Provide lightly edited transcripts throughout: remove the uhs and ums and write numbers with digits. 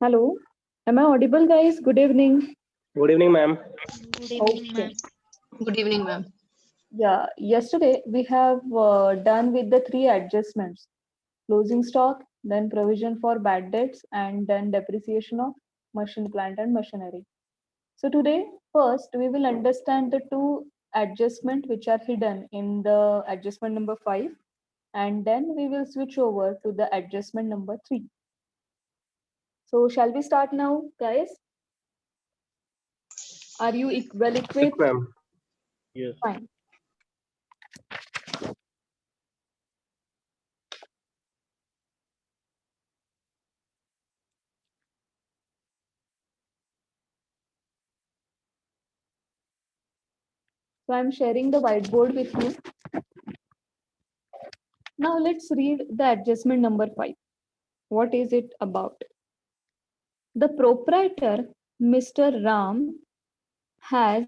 Hello, am I audible, guys? Good evening. Good evening, ma'am. Good evening, Okay. ma'am. Good evening, ma'am. Yeah, yesterday we have done with the three adjustments: closing stock, then provision for bad debts, and then depreciation of machine, plant, and machinery. So today, first, we will understand the two adjustments which are hidden in the adjustment number 5, and then we will switch over to the adjustment number 3. So, shall we start now, guys? Are you well Yes, equipped? ma'am. Yes. Fine. So I'm sharing the whiteboard with you. Now let's read the adjustment number 5. What is it about? The proprietor, Mr. Ram, has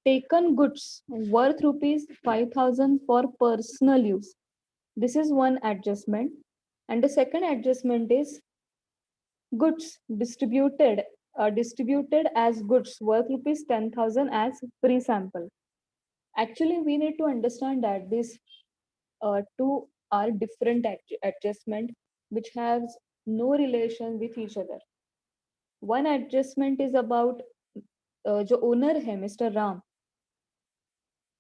taken goods worth rupees 5,000 for personal use. This is one adjustment. And the second adjustment is goods distributed as goods worth rupees 10,000 as free sample. Actually, we need to understand that these two are different adjustment which has no relation with each other. One adjustment is about जो owner है Mr. Ram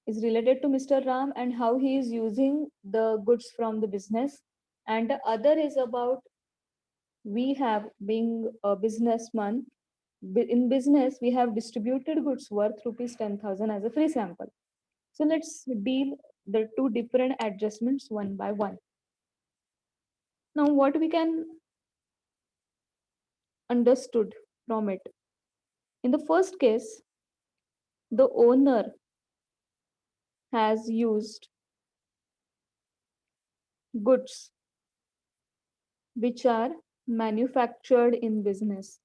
is related to Mr. Ram and how he is using the goods from the business, and the other is about we have being a businessman. In business we have distributed goods worth rupees 10,000 as a free sample. So let's deal the two different adjustments one by one. Now what we can understood from it. In the first case, the owner has used goods which are manufactured in business.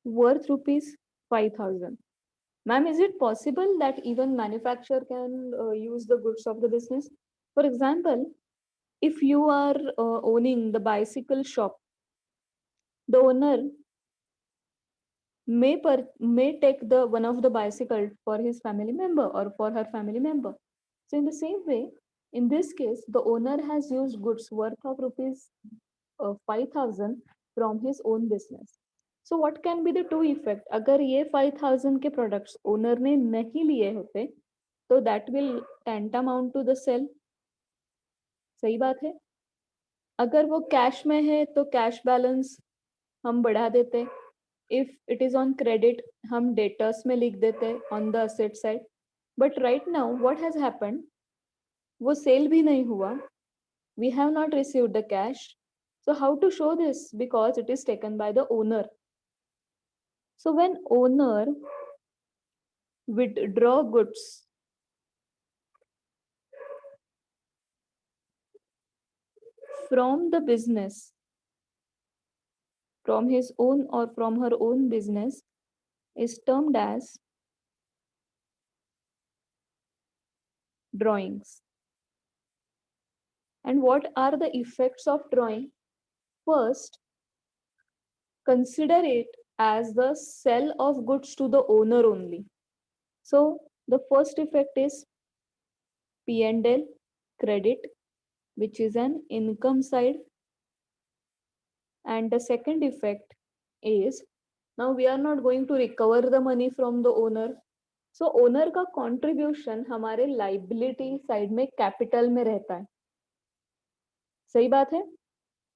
Worth rupees 5,000. Ma'am, is it possible that even manufacturer can use the goods of the business? For example, if you are owning the bicycle shop, the owner may take the one of the bicycle for his family member or for her family member. So in the same way, in this case, the owner has used goods worth of rupees 5,000 from his own business. So what can be the two effect? अगर ये 5,000 के products owner ने नहीं लिए होते, तो that will tantamount to the sell. सही बात है. अगर वो कैश में है तो कैश बैलेंस हम बढ़ा देते. If it is on credit, हम debtors में लिख देते on the asset side. But right now, what has happened? वो sale भी नहीं हुआ. We have not received the cash. So how to show this? Because it is taken by the owner. So when owner withdraw goods from the business, from his own or from her own business, is termed as drawings. And what are the effects of drawing? First, consider it as the sale of goods to the owner only. So the first effect is P&L credit, which is an income side. And the second effect is now we are not going to recover the money from the owner. So owner का contribution हमारे liability side में capital में रहता है. सही बात है?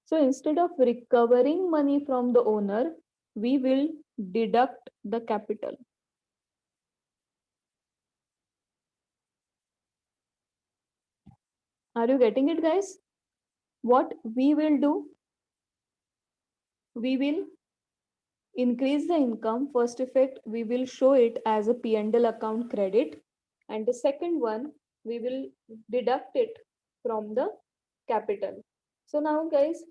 So instead of recovering money from the owner, we will deduct the capital. Are you getting it, guys? What we will do? We will increase the income. First effect, we will show it as a P&L account credit. And the second one, we will deduct it from the capital. So now, guys,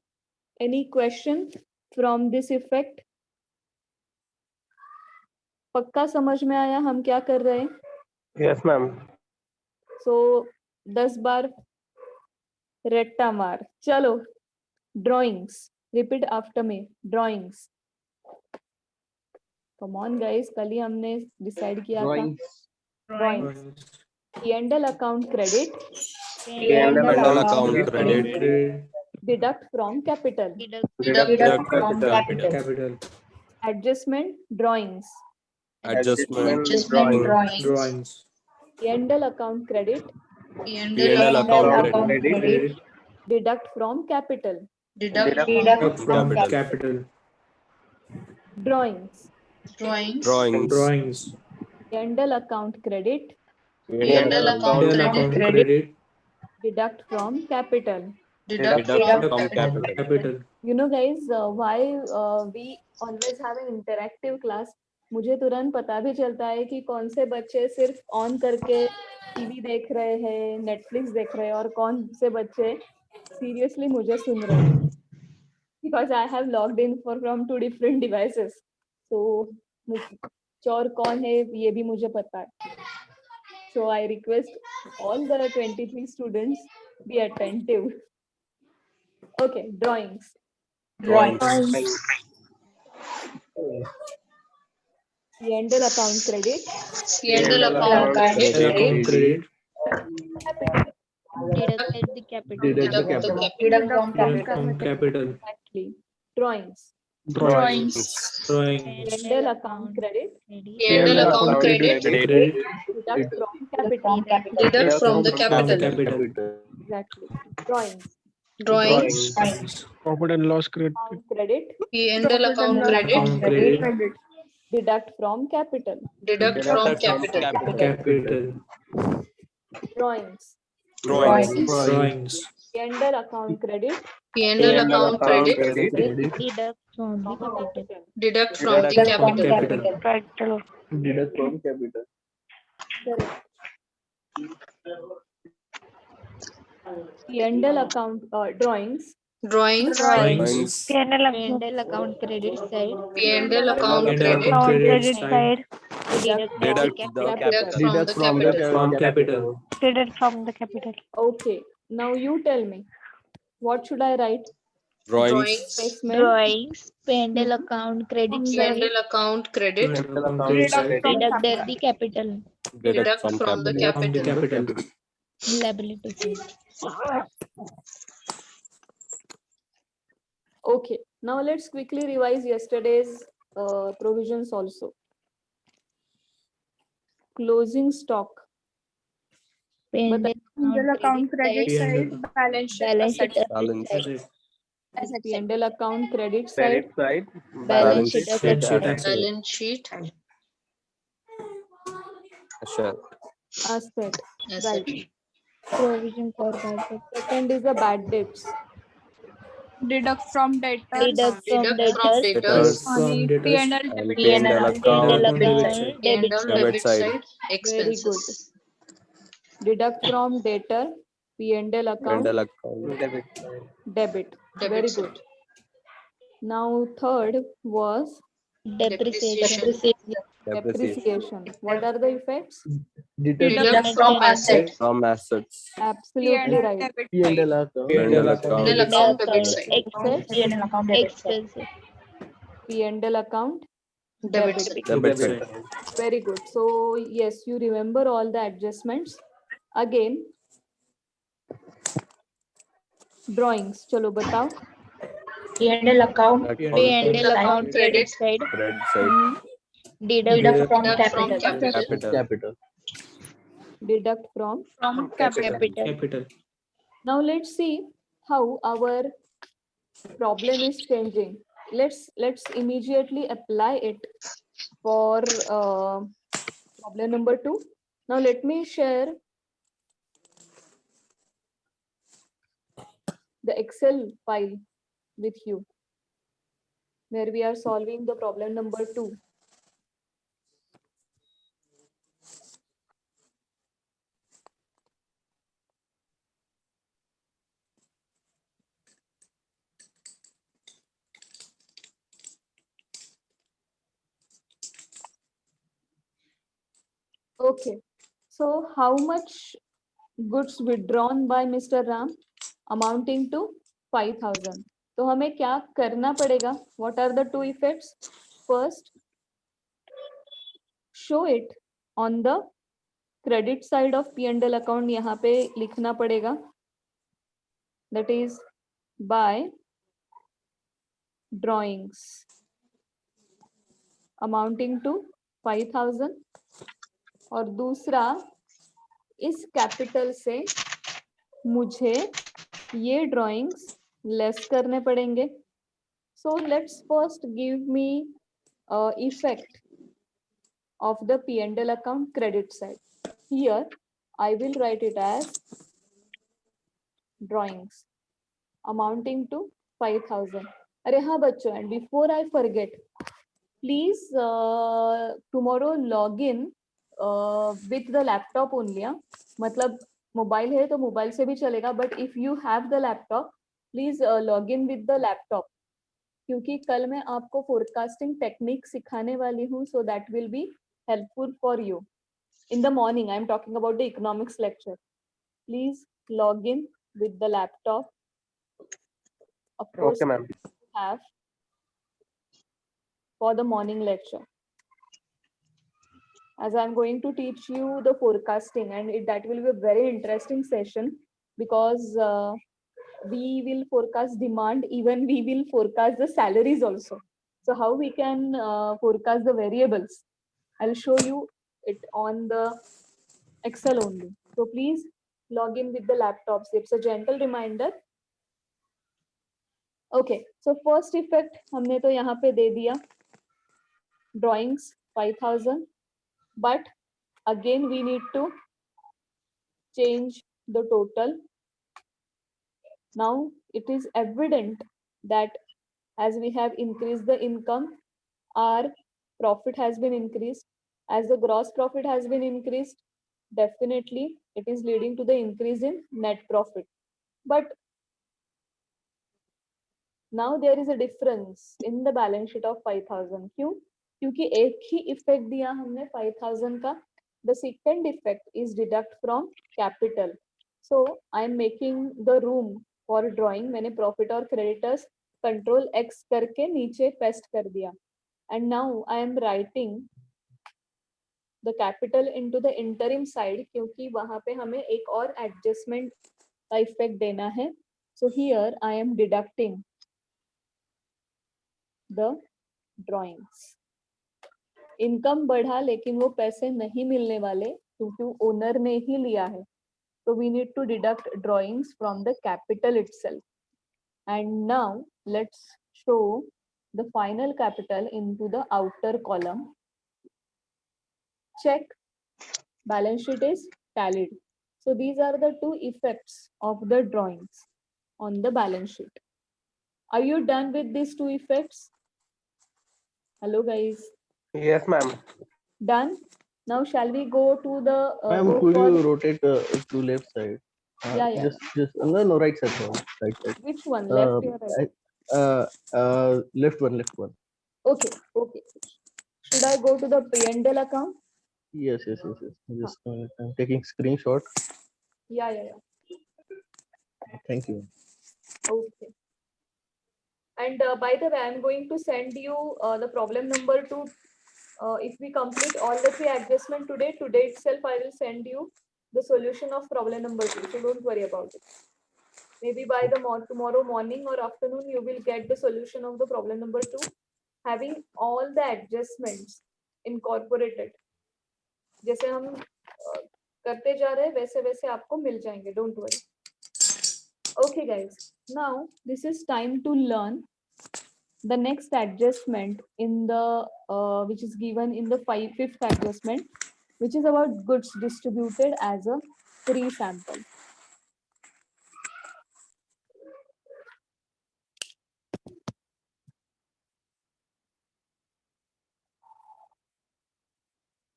any question from this effect? पक्का समझ में आया हम क्या कर रहे हैं? Yes, ma'am. सो 10 बार रट्टा मार. चलो, drawings. Repeat after me. Drawings. Come on guys, कल ही हमने डिसाइड किया था. Drawings. P&L account credit. P&L account credit, Deduct from capital. deduct from capital, Adjustment. Drawings. adjustment drawings, drawings, P&L account credit. P&L account credit credit, Deduct from capital. deduct from capital. capital, Drawings. Drawings drawings, P&L account credit. P&L account account credit, Deduct from capital. deduct from capital. capital. You know guys, why we always have an interactive class. मुझे तुरंत पता भी चलता है कि कौन से बच्चे सिर्फ ऑन करके टीवी देख रहे हैं, नेटफ्लिक्स देख रहे हैं, और कौन से बच्चे सीरियसली मुझे सुन रहे हैं. Because I have logged in from 2 different devices. So चोर कौन है ये भी मुझे पता है. So I request all the 23 students be attentive. Okay, drawings. Drawings P&L account credit. P&L account Account credit credit, Capital. Deduct the capital. deduct the capital, deduct from deduct from capital, Exactly. Drawings. drawings, P&L account credit. P&L account credit credit, Deduct from capital. deduct from the from capital, capital, Exactly. Drawings. drawings, Profit and loss credit. Account credit. P&L account account credit, Deduct from capital. deduct from capital, capital, Drawings. drawings, P&L account credit. P&L account credit, Deduct from the capital. deduct from the capital, capital, deduct from capital. Correct. P&L account drawings. drawings, drawings, P&L account credit side. P&L account and credit, account credit side, Deduct the Deduct capital. from the from the capital, from capital, Okay. Now you tell me. What should I write? Drawings Investment. Drawings. P&L account credit side. P&L account credit, and account credit side, Deduct the capital. deduct from the from the capital, capital. Liability side. Okay. Now let's quickly revise yesterday's provisions also. Closing stock. P&L account credit side. P&L Balance sheet balance asset side. P&L account credit side. credit side Balance sheet balance sheet asset. asset, balance sheet, asset. Asset. asset, Right. Provision for bad debt. Second is the bad debts. Deduct from debtors. Deduct from deduct from debtors. debtors, from debtors, P&L And debit. P&L P&L account account debit P&L side. debit side. side, expenses, Deduct from debtor. P&L account P&L account debit. Very debit good. side, Now third was Depreciation. depreciation. What are the effects? deduct from asset, from assets. Absolutely right. Debit P&L P&L account account debit side, Expenses. P&L account debit side, debit side. Very good. So yes, you remember all the adjustments. Again, drawings. चलो बताओ. P&L account P&L account credit side. Credit side. Deduct from capital, Capital. Deduct from. capital. capital, Now let's see how our problem is changing. Let's immediately apply it for problem number 2. Now let me share the Excel file with you where we are solving the problem number 2. Okay. So how much goods withdrawn by Mr. Ram amounting to 5,000? तो हमें क्या करना पड़ेगा? What are the two effects? First, show it on the credit side of P&L account. यहाँ पे लिखना पड़ेगा. That is by drawings amounting to 5,000. और दूसरा, इस कैपिटल से मुझे ये ड्राइंग्स लेस करने पड़ेंगे. So let's first give me effect of the P&L account credit side. Here I will write it as drawings amounting to 5,000. अरे हाँ बच्चों, and before I forget, please tomorrow log in with the laptop only. मतलब mobile है तो mobile से भी चलेगा, but if you have the laptop, please log in with the laptop. क्योंकि कल मैं आपको फोरकास्टिंग टेक्निक सिखाने वाली हूँ, so that will be helpful for you. In the morning, I am talking about the economics lecture. Please log in with the laptop. Of course, Okay, ma'am. have for the morning lecture. As I'm going to teach you the forecasting, and that will be a very interesting session because we will forecast demand, even we will forecast the salaries also. So how we can forecast the variables? I'll show you it on the Excel only. So please log in with the laptops. It's a gentle reminder. Okay, so first effect हमने तो यहाँ पे दे दिया drawings 5,000, but again we need to change the total. Now it is evident that as we have increased the income, our profit has been increased. As the gross profit has been increased, definitely it is leading to the increase in net profit. But now there is a difference in the balance sheet of 5,000. क्यों? क्योंकि एक ही effect दिया हमने 5,000 का. The second effect is deduct from capital. So I am making the room for drawing. मैंने profit और creditors control X करके नीचे paste कर दिया. And now I am writing the capital into the interim side क्योंकि वहां पे हमें एक और adjustment का effect देना है. So here I am deducting the drawings. Income बढ़ा लेकिन वो पैसे नहीं मिलने वाले क्योंकि ओनर ने ही लिया है. So we need to deduct drawings from the capital itself. And now let's show the final capital into the outer column. Check, balance sheet is tallied. So these are the two effects of the drawings on the balance sheet. Are you done with these two effects? Hello guys. Yes, ma'am. Done. Now shall we go to the Ma'am, go could for you rotate to left side? Yeah. Just no right side, no, right side. Which one? Left or right? Left one. Okay. Should I go to the P&L account? Yes. Just I'm taking screenshot. Yeah. Thank you. Okay. And by the way, I'm going to send you the problem number 2. If we complete all the 3 adjustment today itself, I will send you the solution of problem number 2. So don't worry about it. Maybe by the tomorrow morning or afternoon, you will get the solution of the problem number 2, having all the adjustments incorporated. जैसे हम करते जा रहे हैं वैसे वैसे आपको मिल जाएंगे. Don't worry. Okay guys, now this is time to learn the next adjustment in the which is given in the fifth adjustment, which is about goods distributed as a free sample.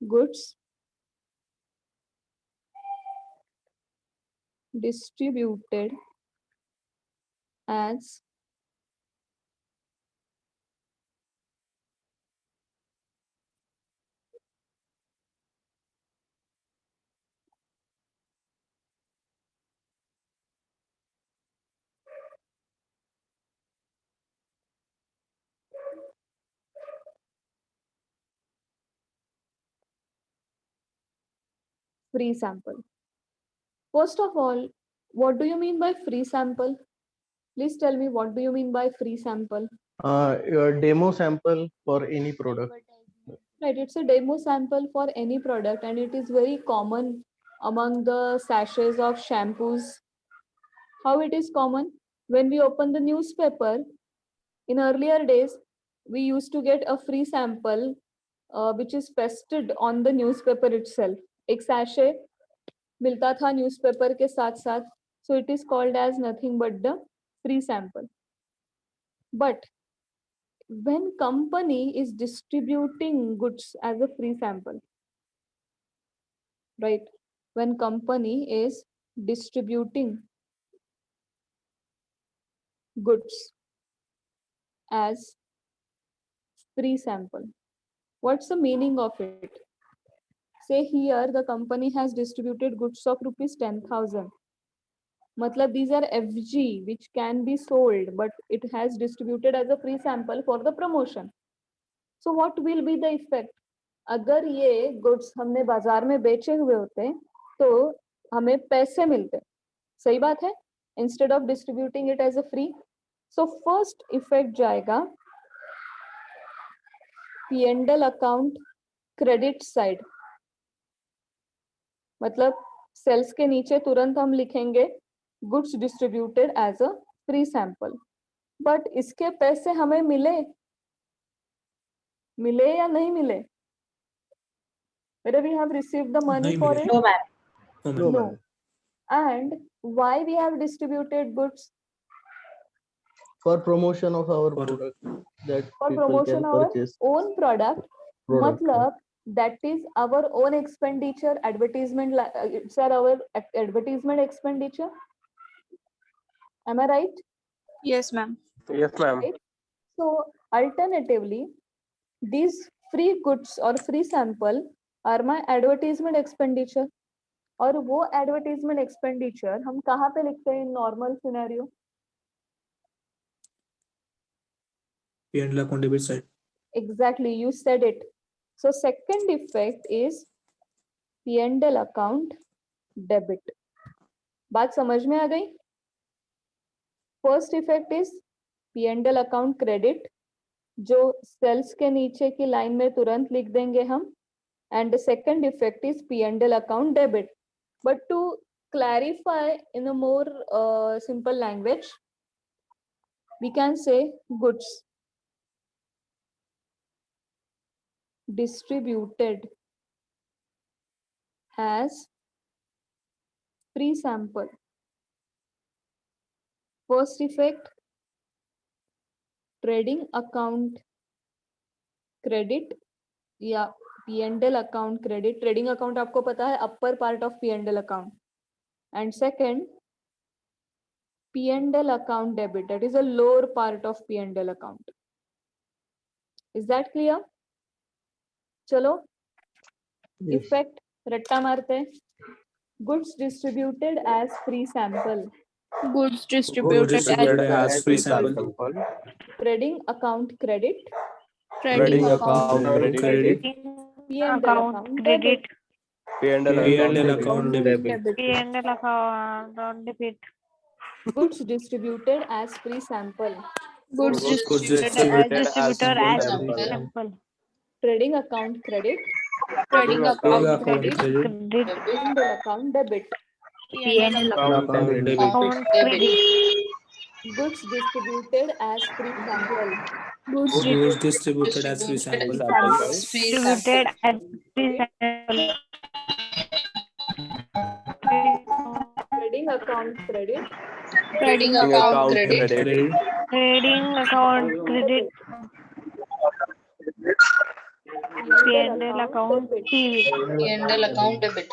Goods distributed as free sample. First of all, what do you mean by free sample? Please tell me, what do you mean by free sample? Your demo sample for any product. Right, it's a demo sample for any product, and it is very common among the sachets of shampoos. How it is common? When we open the newspaper, in earlier days, we used to get a free sample which is pasted on the newspaper itself. एक sachet मिलता था newspaper के साथ साथ. So it is called as nothing but the free sample. But when company is distributing goods as a free sample, right? When company is distributing goods as free sample, what's the meaning of it? Say here the company has distributed goods of rupees 10,000. Matlab these are FG which can be sold, but it has distributed as a free sample for the promotion. So what will be the effect? अगर ये goods हमने बाजार में बेचे हुए होते तो हमें पैसे मिलते. सही बात है? Instead of distributing it as a free. So first effect जाएगा P&L account credit side. मतलब सेल्स के नीचे तुरंत हम लिखेंगे goods distributed as a free sample. But इसके पैसे हमें मिले या नहीं मिले? Whether we have received the money नहीं for मिले. it? No, ma'am. No, No. ma'am. And why we have distributed goods? For promotion of our For- product that For people promotion can of our purchase. own product. Product. मतलब that is our own expenditure, advertisement, it's our advertisement expenditure. Am I right? Yes, ma'am. Yes, ma'am. Right? So alternatively, these free goods or free sample are my advertisement expenditure. और वो advertisement expenditure हम कहाँ पे लिखते हैं in normal scenario? P&L account debit side. Exactly, you said it. So second effect is P&L account debit. बात समझ में आ गई? First effect is P&L account credit, जो सेल्स के नीचे की लाइन में तुरंत लिख देंगे हम. And the second effect is P&L account debit. But to clarify in a more simple language, we can say goods distributed as free sample. First effect, trading account credit या P&L account credit. Trading account आपको पता है upper part of P&L account. And second, P&L account debit, that is a lower part of P&L account. Is that clear? चलो Yes. effect रट्टा मारते. Goods distributed as free sample. Goods Goods distributed distributed as as free sample. Trading account credit. trading Trading account account Credit. P&L Account account credit. debit. P&L P&L account account debit. debit. P&L account debit. Goods distributed as free sample. goods Goods distributed distributed as Distributor free as sample. free sample. Trading account credit. trading Trading account account credit credit. Credit. P&L account debit. P&L account Account debit. debit. Account credit. Goods distributed as free sample. goods Goods distributed as free sample. Sample, right? Distributed as free sample. Trading account credit. trading Trading account account credit credit. Trading account credit. P&L account debit. debit. P&L account debit.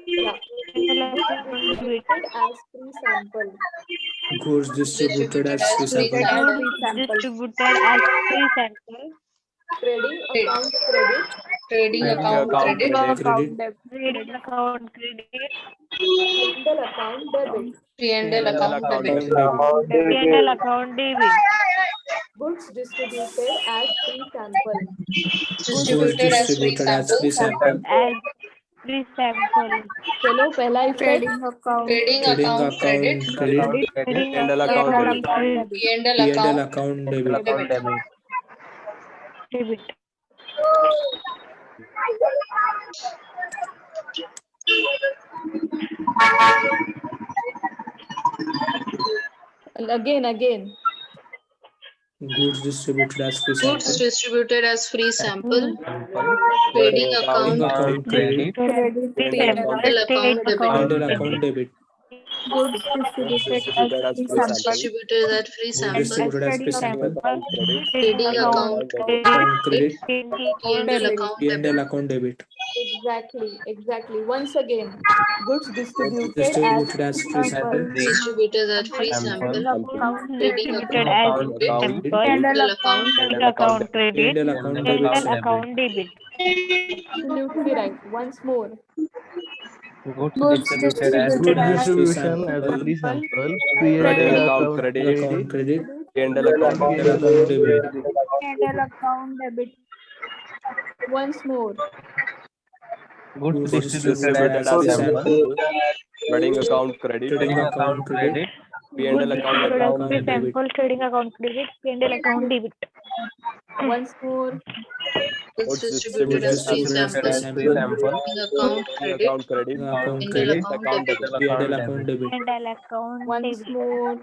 Yeah. P&L account debit. Distributed as free sample. Goods distributed as free sample. Goods distributed as free sample. Trading account credit. Trading Trading account account credit. credit. Credit. Trading account credit. P&L account debit. P&L account account debit. debit. P&L account debit. Goods distributed as free sample. Goods Distributed as free distributed as free sample. sample. As free sample. चलो पहला effect Trading account. Trading Trading account credit. account credit. Trading P&L account debit. P&L P&L account account debit. debit. debit. again. Goods distributed as free Goods sample. distributed as free sample. Sample. Trading Trading account account credit. Free P&L sample. account Trading debit. account P&L account debit. Goods distributed as free free Goods sample. distributed at free Goods sample. distributed as free sample. sample. Trading account Account credit. P&L account P&L debit. account debit. Exactly. Once again, goods distributed as Distributed as free sample. Distributed at free sample. Account Trading distributed account as debit. account P&L account Trading account credit. P&L account debit. P&L account debit. absolutely right. Once more, Goods distributed Good as distribution as a free sample. P&L P&L account account credit. Account credit. P&L account P&L debit. account debit. P&L account debit. once more. Goods Goods distributed as free sample. Trading account credit. Trading account credit. P&L account Distributed debit. as Account free debit. sample. Trading account credit. P&L account debit. Once more. Goods Goods distributed Goods as free distributed as free sample. sample. Trading account Trading credit. account credit. Account P&L credit. account debit. P&L account debit. P&L account Once debit. more.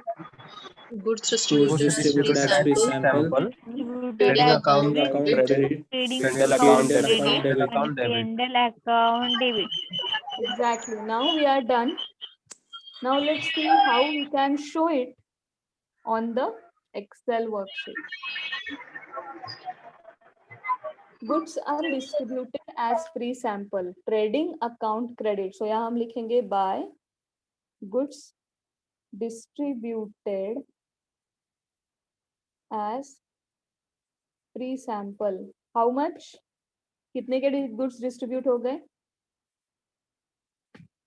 Goods Goods distributed as free distributed as free sample. sample. Distributed Trading as account Trading account debit. credit. trading P&L account account P&L debit. account credit debit. and P&L account debit. Exactly. Now we are done. Now let's see how we can show it on the Excel worksheet. Goods are distributed as free sample. Trading account credit. So यहाँ हम लिखेंगे by goods distributed as free sample. How much? कितने के goods distribute हो गए?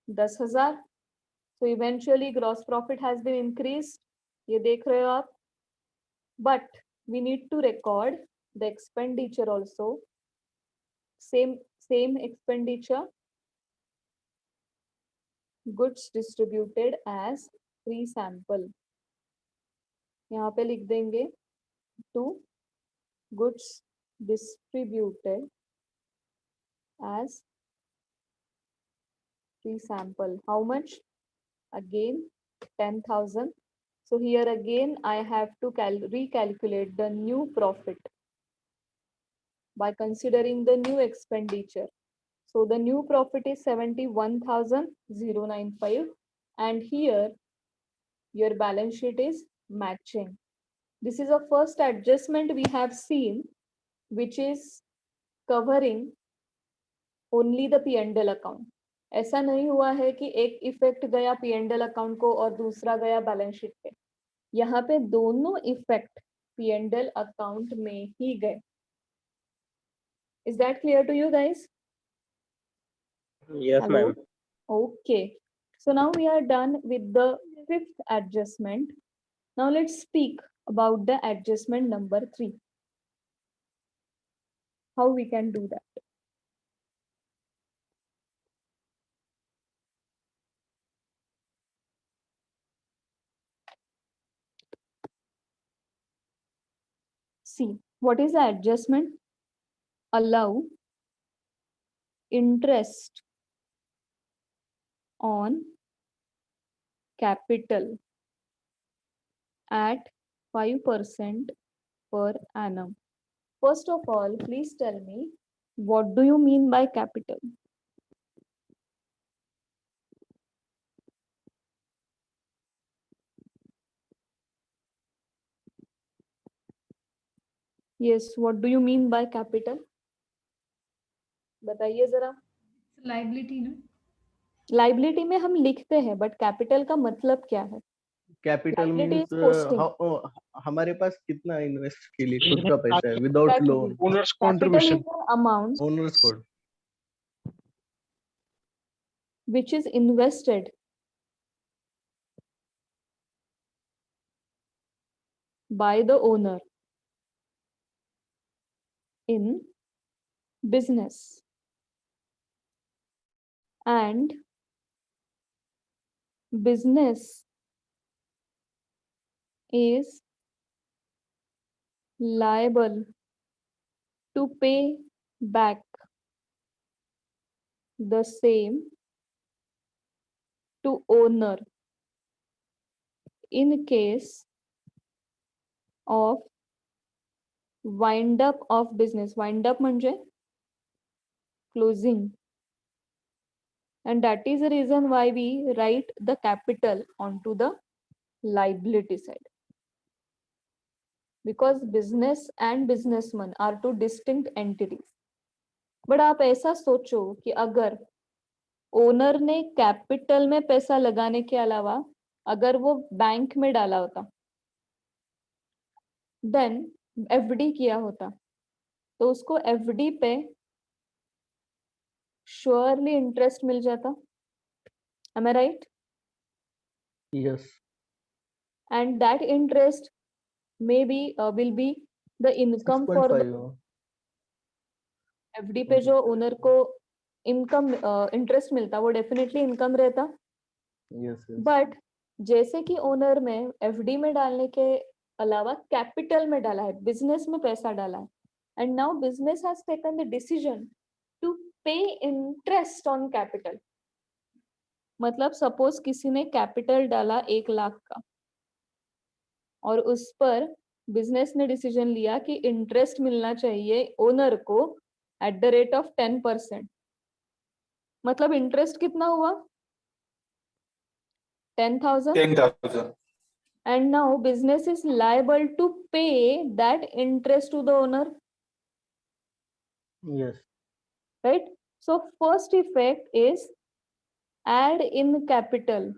10,000. So eventually gross profit has been increased. ये देख रहे हो आप? But we need to record the expenditure also. Same expenditure. Goods distributed as free sample. यहाँ पे लिख देंगे to goods distributed as free sample. How much? Again 10,000. So here again I have to recalculate the new profit by considering the new expenditure. So the new profit is 71,095 and here your balance sheet is matching. This is a first adjustment we have seen which is covering only the P&L account. ऐसा नहीं हुआ है कि एक effect गया P&L account को और दूसरा गया बैलेंस शीट पे. यहाँ पे दोनों इफेक्ट P&L अकाउंट में ही गए. Is that clear to you guys? Yes, Hello? ma'am. Okay. So now we are done with the fifth adjustment. Now let's speak about the adjustment number 3. How we can do that? See, what is the adjustment? Allow interest on capital at 5% per annum. First of all, please tell me, what do you mean by capital? Yes, what do you mean by capital? बताइए जरा. Liability ना. Liability में हम लिखते हैं but capital का मतलब क्या है? Capital Liability means is posting. हमारे पास कितना इन्वेस्ट के लिए खुद का पैसा है without loan. Owners contribution. Capital is an amount owners code. which is invested by the owner in business and business is liable to pay back the same to owner in case of wind up of business. Wind up म्हणजे closing. And that is the reason why we write the capital onto the liability side. Because business and businessman are two distinct entities. But आप ऐसा सोचो कि अगर owner ने capital में पैसा लगाने के अलावा अगर वो बैंक में डाला होता, देन एफडी किया होता, तो उसको एफडी पे श्योरली इंटरेस्ट मिल जाता. Am I right? Yes. And that interest maybe will be the income for the 6.5. FD पे जो ओनर को इनकम इंटरेस्ट मिलता वो डेफिनेटली इनकम रहता. Yes, yes. बट जैसे कि ओनर में एफडी में डालने के अलावा कैपिटल में डाला है, बिजनेस में पैसा डाला है, and now business has taken the decision to pay interest on capital. मतलब सपोज किसी ने कैपिटल डाला 1 लाख का और उस पर बिजनेस ने डिसीजन लिया कि इंटरेस्ट मिलना चाहिए ओनर को एट द रेट ऑफ 10%. मतलब इंटरेस्ट कितना हुआ? 10,000. 10,000. And now business is liable to pay that interest to the owner, Yes. right? So first effect is add in capital.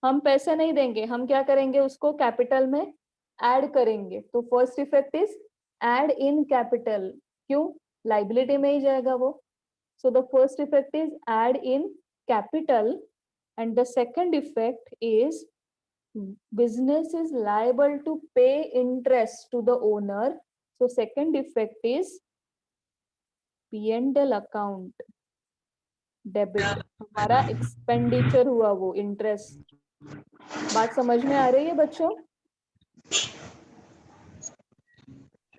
हम पैसे नहीं देंगे, हम क्या करेंगे? उसको कैपिटल में ऐड करेंगे. तो first effect is add in capital. क्यों? लाइबिलिटी में ही जाएगा वो. So the first effect is add in capital. And the second effect is business is liable to pay interest to the owner. So second effect is P&L account debit. हमारा expenditure हुआ वो interest. बात समझ में आ रही है बच्चों?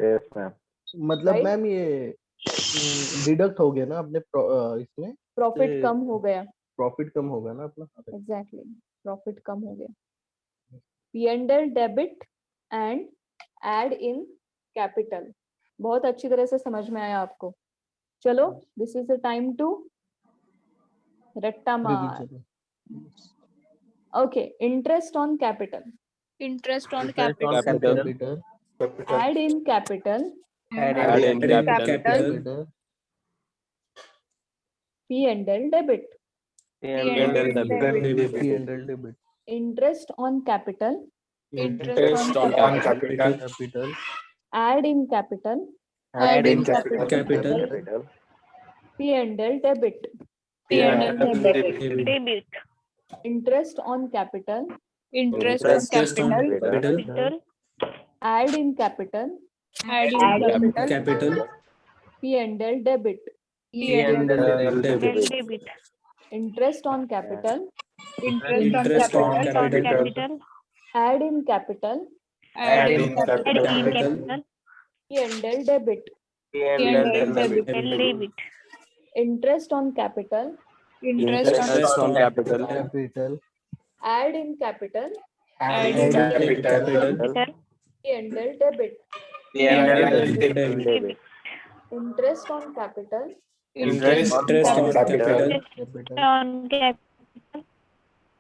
Yes, ma'am. मतलब Right? मैम ये डिडक्ट हो गया ना अपने इसमें प्रॉफिट से- कम हो गया. प्रॉफिट कम होगा ना अपना. एग्जैक्टली प्रॉफिट कम हो गया. P&L debit and add in capital. बहुत अच्छी तरह से समझ में आया आपको. चलो, this is the time to रट्टा मार. Okay, interest on capital. Interest on Interest on capital. capital. Capital add in capital. Add in capital. Capital P&L debit. P&L debit. P&L debit. Interest on capital. Interest on capital. Capital add in capital. Add in capital. capital. P&L debit. P&L debit. Debit. Interest on capital. Interest Interest on on capital. Capital. Add in capital. Add in capital. Capital. P&L debit. P&L Debit. Debit. Interest on capital. Interest on On capital. capital. Add in capital. Add in Add capital. in Capital. capital. P&L debit. P&L Debit. debit. Debit. Interest on capital. Interest on capital. Capital Add in capital. Add in capital. Capital. P&L debit. P&L Debit. debit. Interest on capital. Interest Interest on on capital. capital. On capital.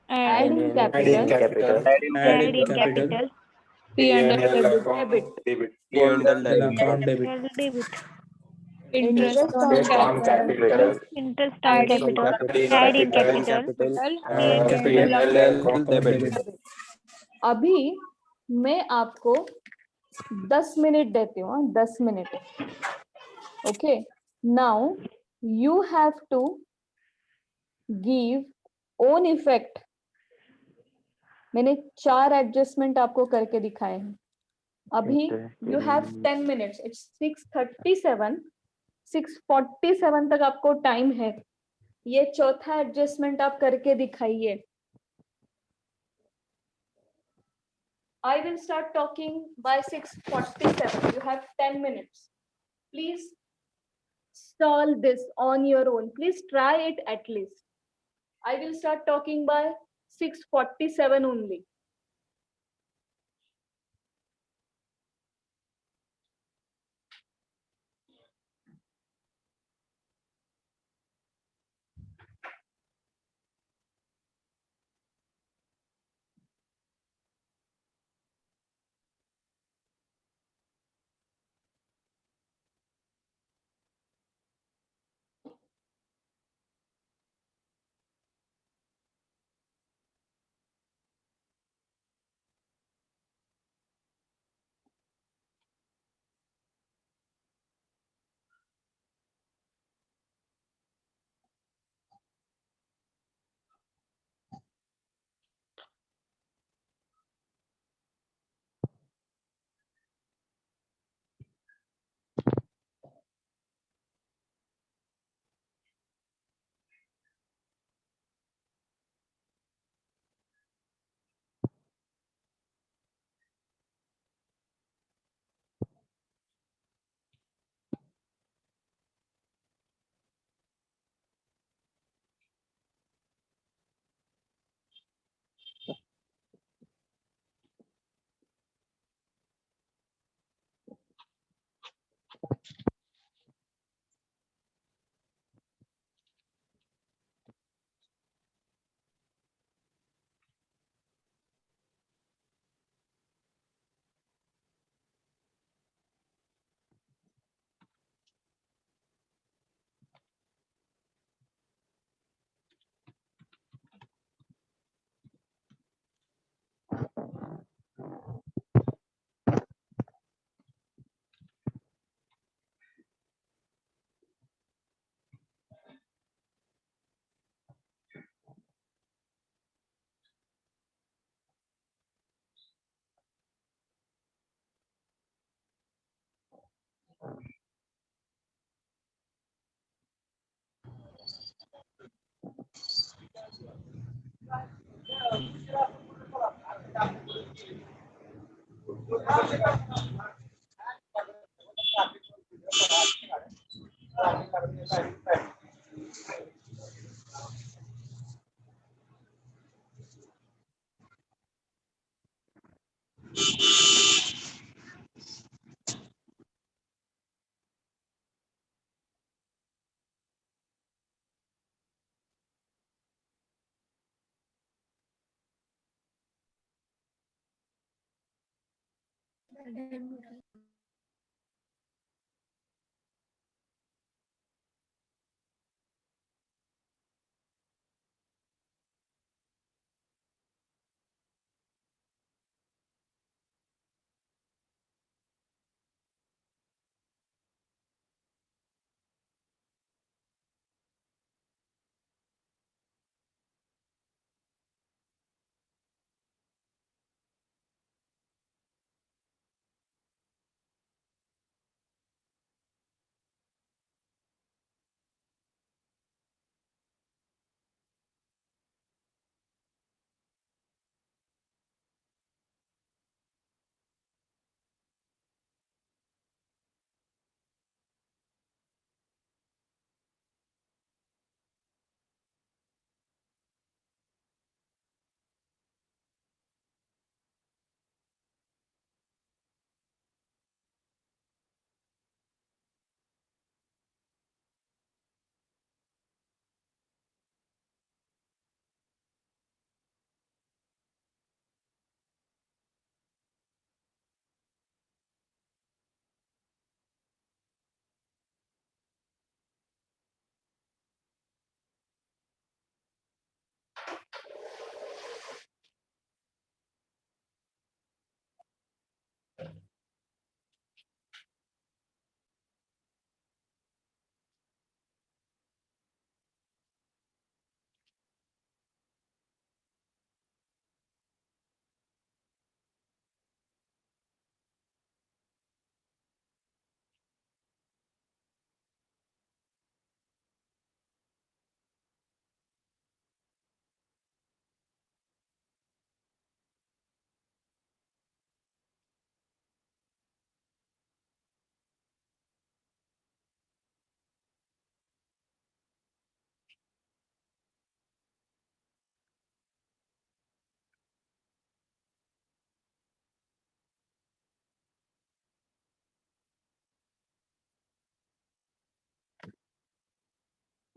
Add in Add in capital. capital. Add Add in capital. P&L debit. account debit. P&L debit. Account debit. Debit. Interest on Interest on capital. Interest on capital. Add in capital. P&L account debit. अभी मैं आपको 10 minute देती हूँ. 10 minute. Okay, now you have to give own effect. मैंने 4 adjustment आपको करके दिखाए हैं. अभी यू हैव 10 मिनट्स. इट्स 6:37. 6:47 तक आपको टाइम है, ये चौथा एडजस्टमेंट आप करके दिखाइए। I will start talking by 6:47. You have 10 minutes. Please solve this on your own. Please try it at least. I will start talking by 6:47 only.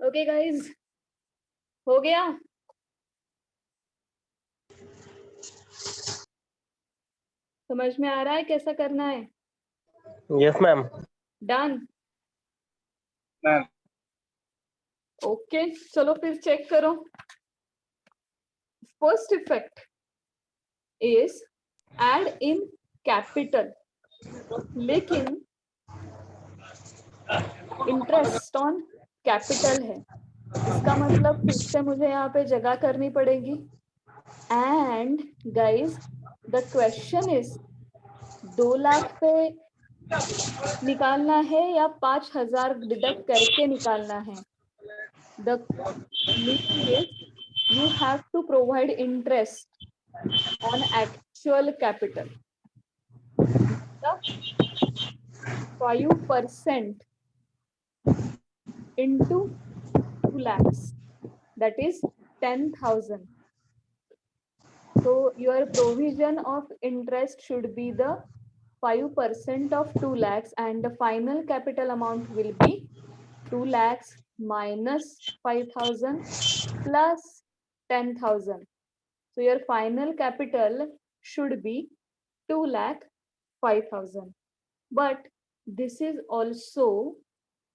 Okay guys, हो गया? समझ में आ रहा है कैसा करना है? Yes, ma'am. डन? ओके, चलो फिर चेक करो. First effect is add in capital, लेकिन इंटरेस्ट ऑन कैपिटल है. इसका मतलब फिर से मुझे यहाँ पे जगह करनी पड़ेगी. And guys, the question is 2 lakh पे निकालना है या 5,000 डिडक्ट करके निकालना है. The meaning is you have to provide interest on actual capital. The 5% into 2 lakhs, that is 10,000. So your provision of interest should be the 5% of 2 lakhs, and the final capital amount will be 2 lakhs minus 5,000 plus 10,000. So your final capital should be 2 lakh 5,000. But this is also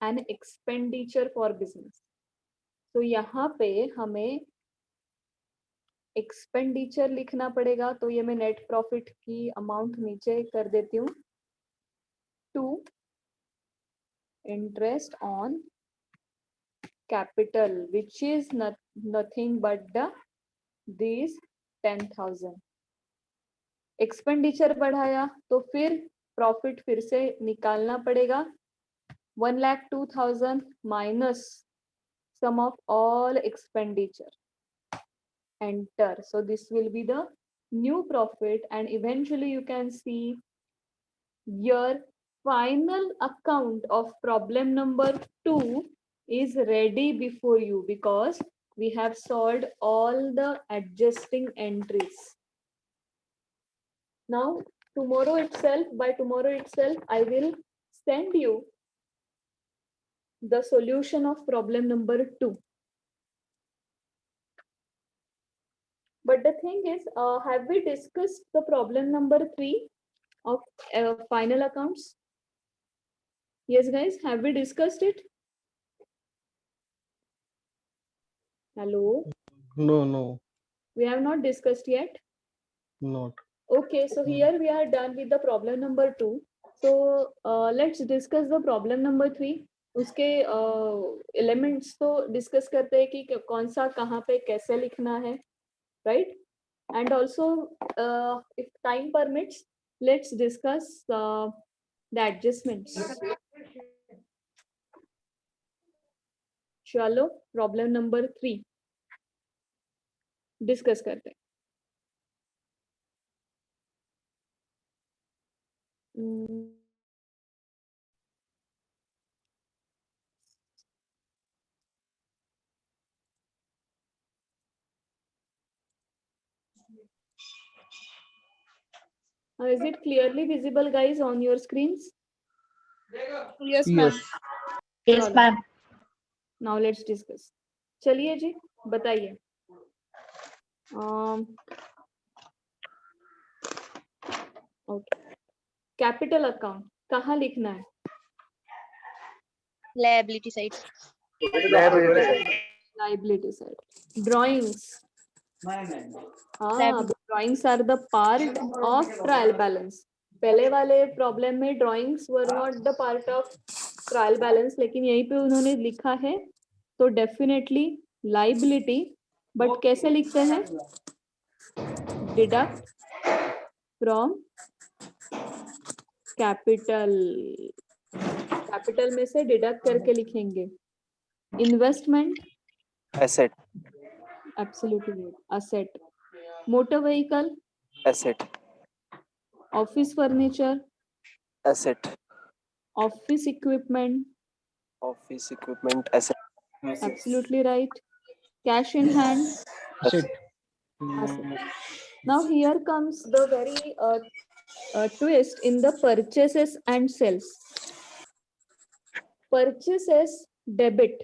an expenditure for business. तो यहाँ पे हमें expenditure लिखना पड़ेगा. तो ये मैं net profit की अमाउंट नीचे कर देती हूँ. To interest on capital, which is nothing but these 10,000. Expenditure बढ़ाया तो फिर प्रॉफिट फिर से निकालना पड़ेगा. 1,02,000 minus sum of all expenditure. Enter. So this will be the new profit, and eventually you can see your final account of problem number 2 is ready before you, because we have solved all the adjusting entries. Now by tomorrow itself, I will send you the solution of problem number 2. But the thing is, have we discussed the problem number 3 of final accounts? Yes guys, have we discussed it? Hello? No, We have not discussed yet. not. Okay, so here we are done with the problem number 2. So let's discuss the problem number 3. उसके elements तो discuss करते हैं कि कौन सा कहाँ पे कैसे लिखना है, right? And also if time permits, let's discuss the adjustments. चलो प्रॉब्लम नंबर 3 डिस्कस करते हैं. Is it clearly visible guys on your screens? Yes, ma'am. Yes, ma'am. Now let's discuss. चलिए जी, बताइए. Okay. कैपिटल अकाउंट कहाँ लिखना है? Liability side. Liability side. Drawings. Drawings are the part of trial balance. पहले वाले problem में drawings were not the part of trial balance, लेकिन यहीं पे उन्होंने लिखा है तो definitely liability. बट कैसे लिखते हैं? Deduct from capital. कैपिटल में से डिडक्ट करके लिखेंगे. Investment Asset. Absolutely asset. Motor vehicle Asset. Office furniture Asset. Office equipment Office equipment. Asset. Absolutely right. Cash in hand. Asset. Now here comes the very twist in the purchases and sales. Purchases debit,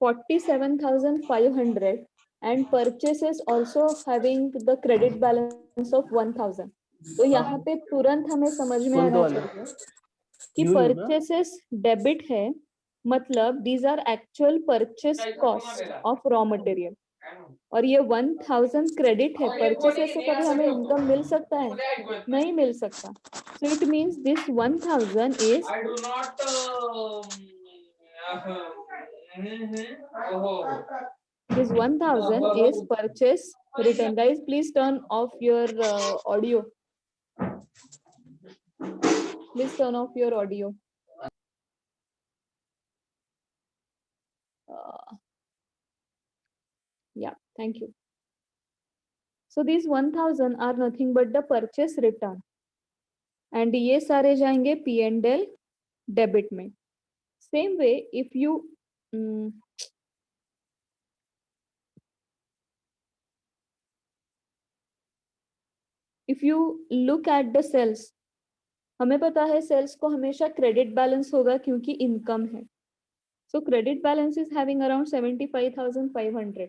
47,500 and purchases also having the credit balance of 1,000. तो यहाँ पे तुरंत हमें समझ में कौन सा आना वाला? चाहिए कि यूं ना? परचेसेस डेबिट है, मतलब these are actual purchase cost of raw material, और ये 1,000 क्रेडिट है। परचेसेस से कभी हमें इनकम मिल सकता है? नहीं मिल सकता। So it means this 1,000 is this 1,000 is purchase return. Guys, please turn off your audio. Please turn off your audio. Yeah, thank you. So these 1,000 are nothing but the purchase return, and ये सारे जाएंगे P&L debit में. Same way, if you if you look at the sales, हमें पता है sales को हमेशा credit balance होगा क्योंकि इनकम है. So credit balance is having around 75,500,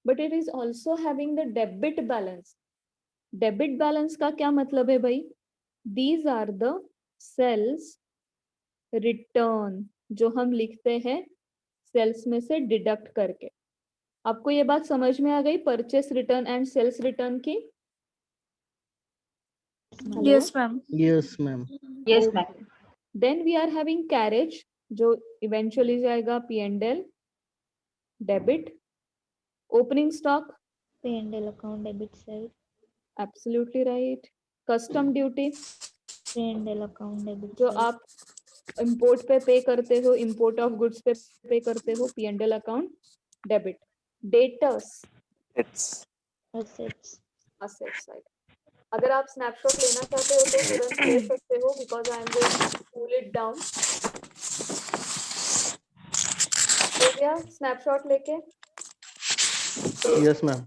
but it is also having the debit balance. Debit balance का क्या मतलब है भाई? These are the sales return जो हम लिखते हैं सेल्स में से डिडक्ट करके. आपको ये बात समझ में आ गई purchase return and sales return की? Yes, ma'am. Yes, ma'am. Yes, ma'am. Then we are having carriage जो इवेंचुअली जाएगा P&L debit. Opening stock P&L account debit side. Absolutely right. Custom duty P&L account debit जो side. आप import पे पे करते हो, import of goods पे पे करते हो, P&L account debit. Debtors It's Assets. Asset side. अगर आप स्नैपशॉट लेना चाहते हो तो तुरंत ले सकते हो because I am going to cool it down. हो गया स्नैपशॉट लेके? Yes, ma'am.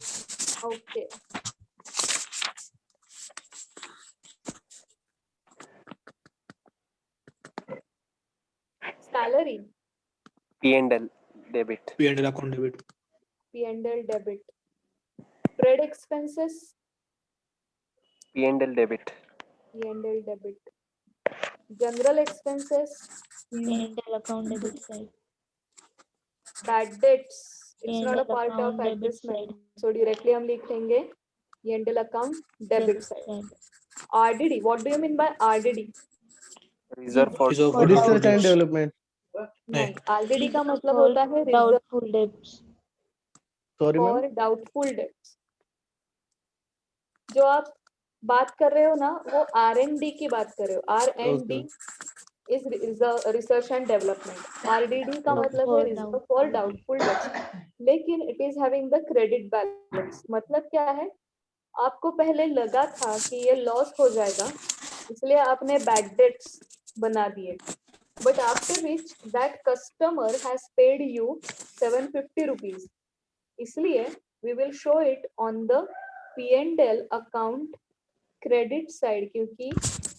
Okay. Salary P&L debit. P&L account debit. P&L debit. Trade expenses P&L debit. P&L debit. General expenses P&L account debit side. Bad debts it's not a P&L part of account debit adjustment, side. So directly हम लिख देंगे P&L account debit Debit side. side. RDD, what do you mean by RDD? Reserve for Reserve For for Research doubtful and debts. development. नहीं, RDD का मतलब For होता है reserve doubtful debts. Sorry, for ma'am. Doubtful debts. जो आप बात कर रहे हो ना वो R&D की बात कर रहे हो. R&D is research and development. RDD का मतलब है रिजर्व फॉर डाउटफुल डेट्स. लेकिन it is having the credit balance. मतलब क्या है? आपको पहले लगा था कि ये लॉस हो जाएगा इसलिए आपने बैड डेट्स बना दिए, but after which that customer has paid you 750 rupees, इसलिए we will show it on the P&L account credit side क्योंकि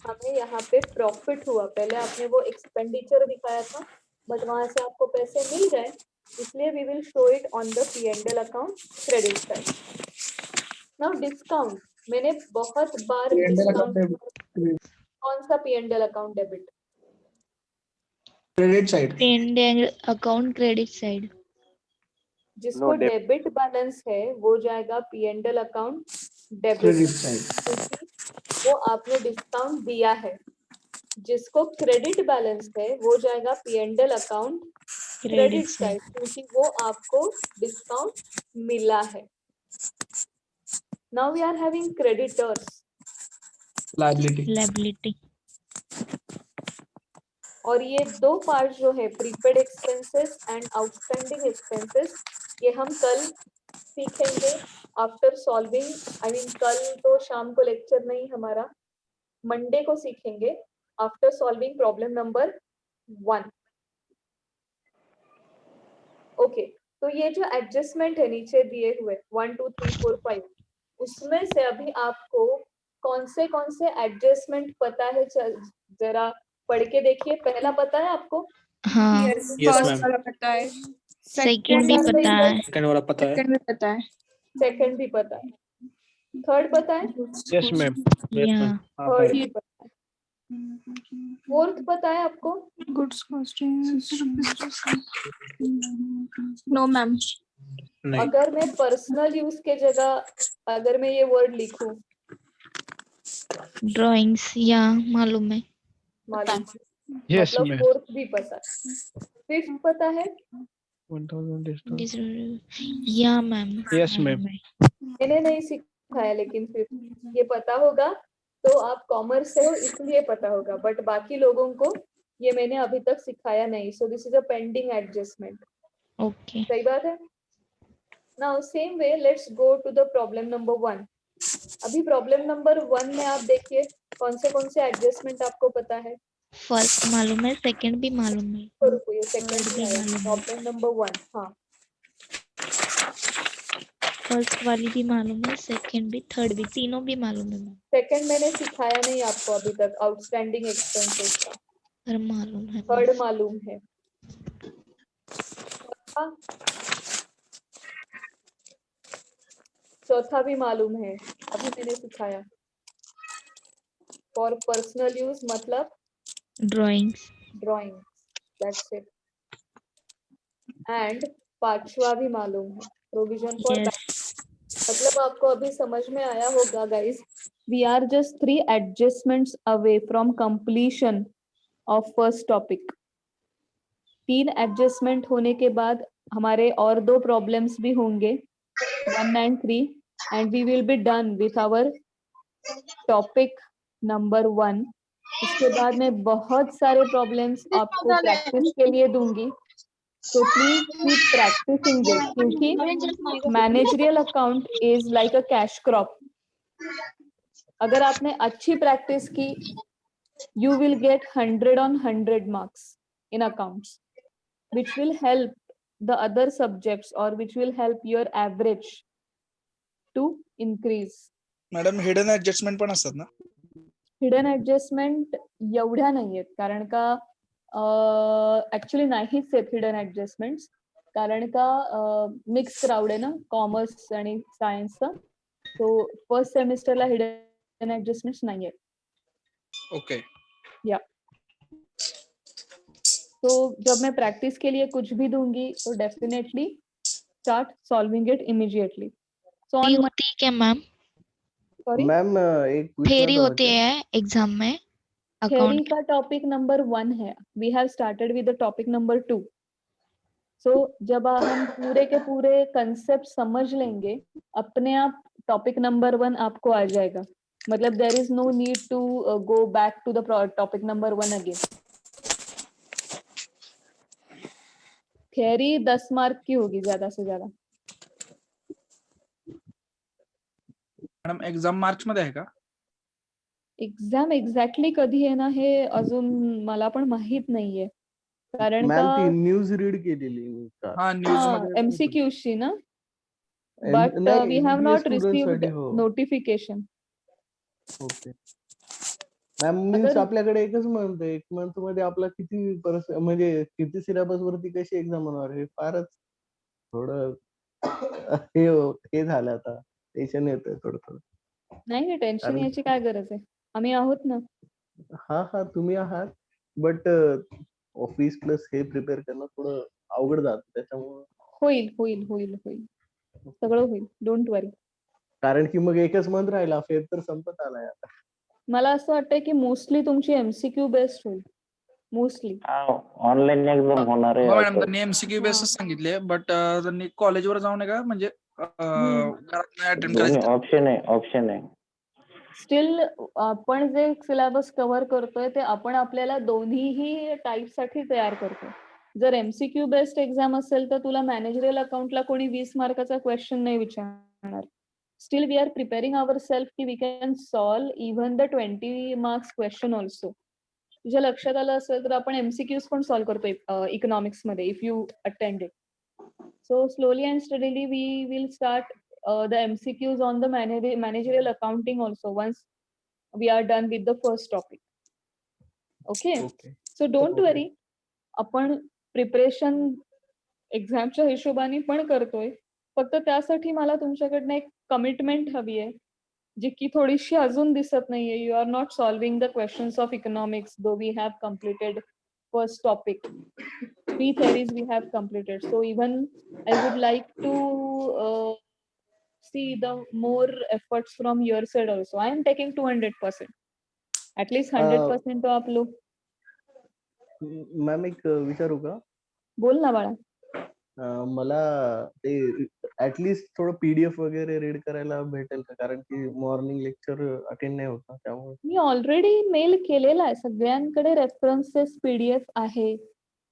हमें यहाँ पे प्रॉफिट हुआ. पहले आपने वो एक्सपेंडिचर दिखाया था बट वहां से आपको पैसे मिल गए, इसलिए we will show it on the P&L account credit side. Now discount, मैंने बहुत बार डिस्काउंट. कौन सा P&L account debit? Credit side. P&L account credit side. जिसको No, debit. डेबिट बैलेंस है वो जाएगा P&L account Credit debit side. क्योंकि वो आपने डिस्काउंट दिया है. जिसको क्रेडिट बैलेंस है वो जाएगा P&L account credit Credit side side. क्योंकि वो आपको डिस्काउंट मिला है. Now we are having creditors Liability. Liability. और ये दो पार्ट जो है prepaid expenses and outstanding expenses, ये हम कल सीखेंगे आफ्टर सॉल्विंग. आई मीन कल तो शाम को लेक्चर नहीं, हमारा मंडे को सीखेंगे after solving problem number 1. Okay, तो ये जो एडजस्टमेंट है नीचे दिए हुए 1 2 3 4 5, उसमें से अभी आपको कौन से एडजस्टमेंट पता है? जरा पढ़ के देखिए. पहला पता है आपको? हाँ. Yes, Yes, first ma'am. वाला पता है. सेकंड भी पता है। सेकंड वाला पता है। सेकंड भी पता है। सेकंड भी पता है, थर्ड पता है, यस मैम। या थर्ड भी पता है, फोर्थ पता है आपको? Goods no ma'am. नहीं। अगर मैं पर्सनल यूज के जगह अगर मैं ये वर्ड लिखूं, ड्राइंग्स या मालूम है। मालूम, यस मतलब मैम। फोर्थ भी पता है, फिफ्थ पता है? 1000 discount. या मैम Yes, ma'am. मालूम है। मैंने नहीं सिखाया, लेकिन फिफ्थ ये पता होगा तो आप कॉमर्स से हो इसलिए पता होगा, बट बाकी लोगों को ये मैंने अभी तक सिखाया नहीं, so this is a pending adjustment. Okay सही बात है। Now same way let's go to the problem number 1। अभी प्रॉब्लम नंबर 1 में आप देखिए कौन से एडजस्टमेंट आपको पता है। फर्स्ट मालूम है, सेकंड भी मालूम है, तो रुको, ये सेकंड थर्ड भी भी आया। मालूम है, प्रॉब्लम नंबर 1, हाँ फर्स्ट वाली भी मालूम है, सेकंड भी, थर्ड भी, तीनों भी मालूम है मैम। सेकंड मैंने सिखाया नहीं आपको अभी तक, आउटस्टैंडिंग एक्सपेंसेस का। पर मालूम है थर्ड मैम। मालूम है, चौथा भी मालूम है, अभी मैंने सिखाया। फॉर पर्सनल यूज मतलब drawings drawing, that's it. And पांचवा भी मालूम है, प्रोविजन फॉर, यस मतलब आपको अभी समझ में आया होगा guys. We are just 3 adjustments away from completion of first topic. 3 adjustment होने के बाद हमारे और 2 प्रॉब्लम्स भी होंगे, 1 and 3, and we will be done with our topic number 1। उसके बाद मैं बहुत सारे प्रॉब्लम्स आपको प्रैक्टिस के लिए दूंगी, so please keep practicing this, क्योंकि managerial account is like a cash crop. अगर आपने अच्छी प्रैक्टिस की, you will get 100 on 100 marks in accounts, which will help the other subjects or which will help your average to increase. Madam hidden adjustment पण असतात ना? Hidden adjustment एवढ्या नाही आहेत, कारण का ऍक्च्युली नाहीच आहेत हिडन ऍडजस्टमेंट्स, कारण का मिक्स क्राऊड आहे ना कॉमर्स आणि सायन्सचा, सो फर्स्ट सेमिस्टरला हिडन ऍडजस्टमेंट्स नाही आहेत। ओके या तो जब मैं प्रैक्टिस के लिए कुछ भी दूंगी तो definitely start solving it immediately. So भी ऑन, होती है क्या मैम? सॉरी, मैम एक पूछना थेरी था होती बच्चा। है एग्जाम में थ्योरी अकाउंट? का टॉपिक नंबर 1 है, we have started with the topic number 2। So जब हम पूरे के पूरे कंसेप्ट समझ लेंगे, अपने आप टॉपिक नंबर 1 आपको आ जाएगा, मतलब there is no need to go back to the topic number 1 again. Theory 10 mark की होगी ज्यादा से ज्यादा। मॅडम एक्झाम मार्च मध्ये आहे का? एक्झाम एक्झॅक्टली कधी आहे ना हे अजून मला पण माहित नाहीये, कारण मॅम ती का न्यूज रीड केलेली मी का? हा न्यूज मध्ये MCQ ची ना, बट नाही, we have BA not student received साठी हो. नोटिफिकेशन। ओके मॅम, मीन्स अगर आपल्याकडे एकच मंथ आहे, 1 मंथ मध्ये आपला किती म्हणजे किती सिलेबस वरती कशी एक्झाम होणार? हे फारच थोडं हे झालं, आता टेन्शन येतंय थोडं. नाही टेन्शन कारण यायची काय गरज आहे, आम्ही आहोत ना। हा तुम्ही आहात, बट ऑफिस प्लस हे प्रिपेअर करणं थोडं अवघड जातं, त्याच्यामुळे होईल होईल होईल होईल, सगळं होईल, डोंट वरी। कारण की मग एकच मंथ राहिला, फेब तर संपत आलाय आता। मला असं वाटतंय की मोस्टली तुमची MCQ बेस्ड होईल, मोस्टली। ऑनलाईन एक्झाम होणार आहे हो मॅडम, असं. त्यांनी एमसीक्यू बेसच सांगितले, बट त्यांनी कॉलेजवर जाऊन आहे का म्हणजे घरात अटेंड दोन्ही करायचं? ऑप्शन आहे. स्टील आपण जे सिलेबस कव्हर करतोय ते आपण आपल्याला दोन्हीही टाईप साठी तयार करतोय। जर MCQ बेस्ड एक्झाम असेल तर तुला मॅनेजरियल अकाउंटला कोणी 20 मार्काचा क्वेश्चन नाही विचारणार। Still we are preparing our self की we can solve even the 20 marks question also. तुझ्या लक्षात आलं असेल तर आपण MCQs पण सॉल्व करतोय इकॉनॉमिक्स मध्ये, if you attend it. So slowly and steadily we will start the MCQs on the managerial accounting also once we are done with the first topic. Okay, okay so don't Okay. worry, आपण preparation एक्झामच्या हिशोबाने पण करतोय. फक्त त्यासाठी मला तुमच्याकडनं एक commitment हवी आहे, जी की थोडीशी अजून दिसत नाहीये. You are not solving the questions of economics, though we have completed first topic. 3 theories we have completed. So even I would like to see the more efforts from your side also. I am taking 200%. At least 100% तो आप लो. Ma'am एक विचारू का? बोल ना बाळा. मला ते ऍटलीस्ट थोडं पीडीएफ वगैरे रीड करायला भेटेल का? कारण की मॉर्निंग लेक्चर अटेंड नाही होता त्यामुळे. मी ऑलरेडी मेल केलेला आहे. सगळ्यांकडे रेफरन्सेस पीडीएफ आहे.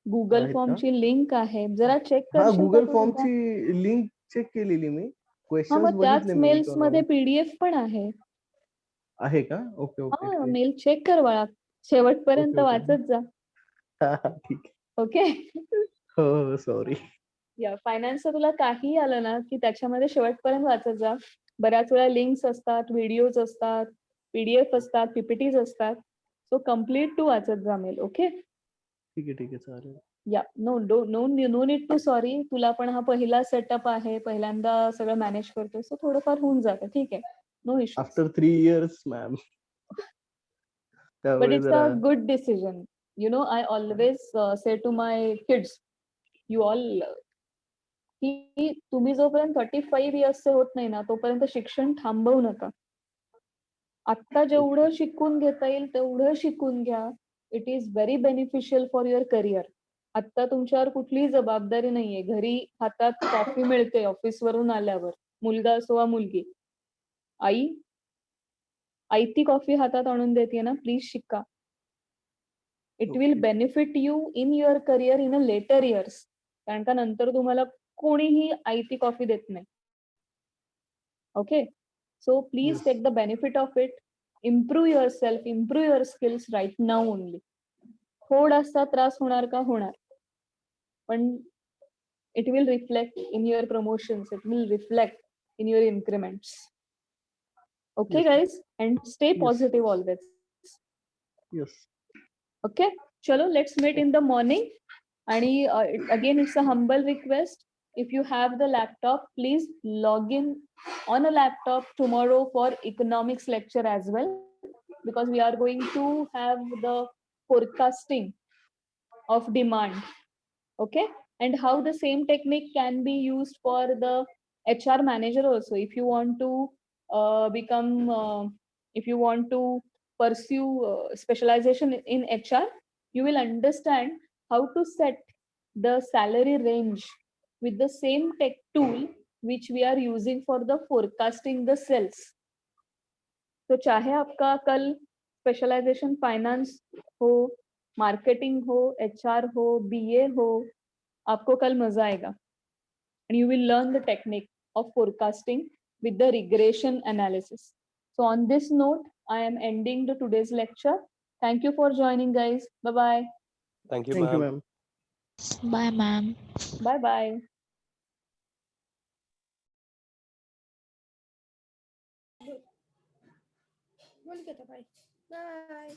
गुगल आहेत का? फॉर्मची लिंक आहे. जरा चेक हा, करशील का गुगल तू फॉर्मची लिंक चेक केलेली मी. हा, क्वेश्चन्स मग त्याच बघितले मी मेल्स मध्ये economics. पीडीएफ पण आहे. आहे का? ओके ओके हा, ठीक. मेल चेक कर बाळा. शेवटपर्यंत ओके, ओके. वाचत जा. ठीक आहे. ओके. हो सॉरी. या फायनान्सचं तुला काही आलं ना की त्याच्यामध्ये शेवटपर्यंत वाचत जा. बऱ्याच वेळा लिंक्स असतात, व्हिडिओज असतात, पीडीएफ असतात, पीपीटीज असतात. सो कम्प्लीट टू वाचत जा मेल. ओके. ठीक आहे चालेल. या no no need to sorry. तुला पण हा पहिला सेटअप आहे, पहिल्यांदा सगळं मॅनेज करतोय. सो थोडंफार होऊन जातं. ठीक आहे. No issue. After 3 years ma'am. But त्यामुळे it's जरा a good decision. You know, I always say to my kids, you all, की तुम्ही जोपर्यंत 35 इयर्सचे होत नाही ना तोपर्यंत शिक्षण थांबवू नका. आत्ता जेवढं शिकून घेता येईल तेवढं शिकून घ्या. It is very beneficial for your career. आत्ता तुमच्यावर कुठलीही जबाबदारी नाहीये. घरी हातात कॉफी मिळते ऑफिसवरून आल्यावर, मुलगा असो वा मुलगी. आई ती कॉफी हातात आणून देते ना, प्लीज शिका. It will Okay. Benefit you in your career in a later years. कारण का नंतर तुम्हाला कोणीही ती कॉफी देत नाही. Okay. So please Yes. Take the benefit of it. Improve your self, improve your skills right now only. थोडासा त्रास होणार का? होणार. पण it will reflect in your promotions, it will reflect in your increments. Okay Yes. Guys, and stay Yes. Positive always. Yes. Okay, chalo, let's meet in the morning. And again, it's a humble request. If you have the laptop, please log in on a laptop tomorrow for economics lecture as well, because we are going to have the forecasting of demand. Okay, and how the same technique can be used for the HR manager also. If you want to if you want to pursue specialization in HR, you will understand how to set the salary range with the same tech tool which we are using for the forecasting the sales. तो चाहे आपका कल specialisation finance हो, marketing हो, HR हो, BA हो, आपको कल मजा आएगा. And you will learn the technique of forecasting with the regression analysis. So on this note, I am ending the today's lecture. Thank you for joining, guys. Bye-bye. Thank you, Thank you, ma'am. ma'am. Bye, ma'am. Bye-bye. बोल की आता bye. Bye.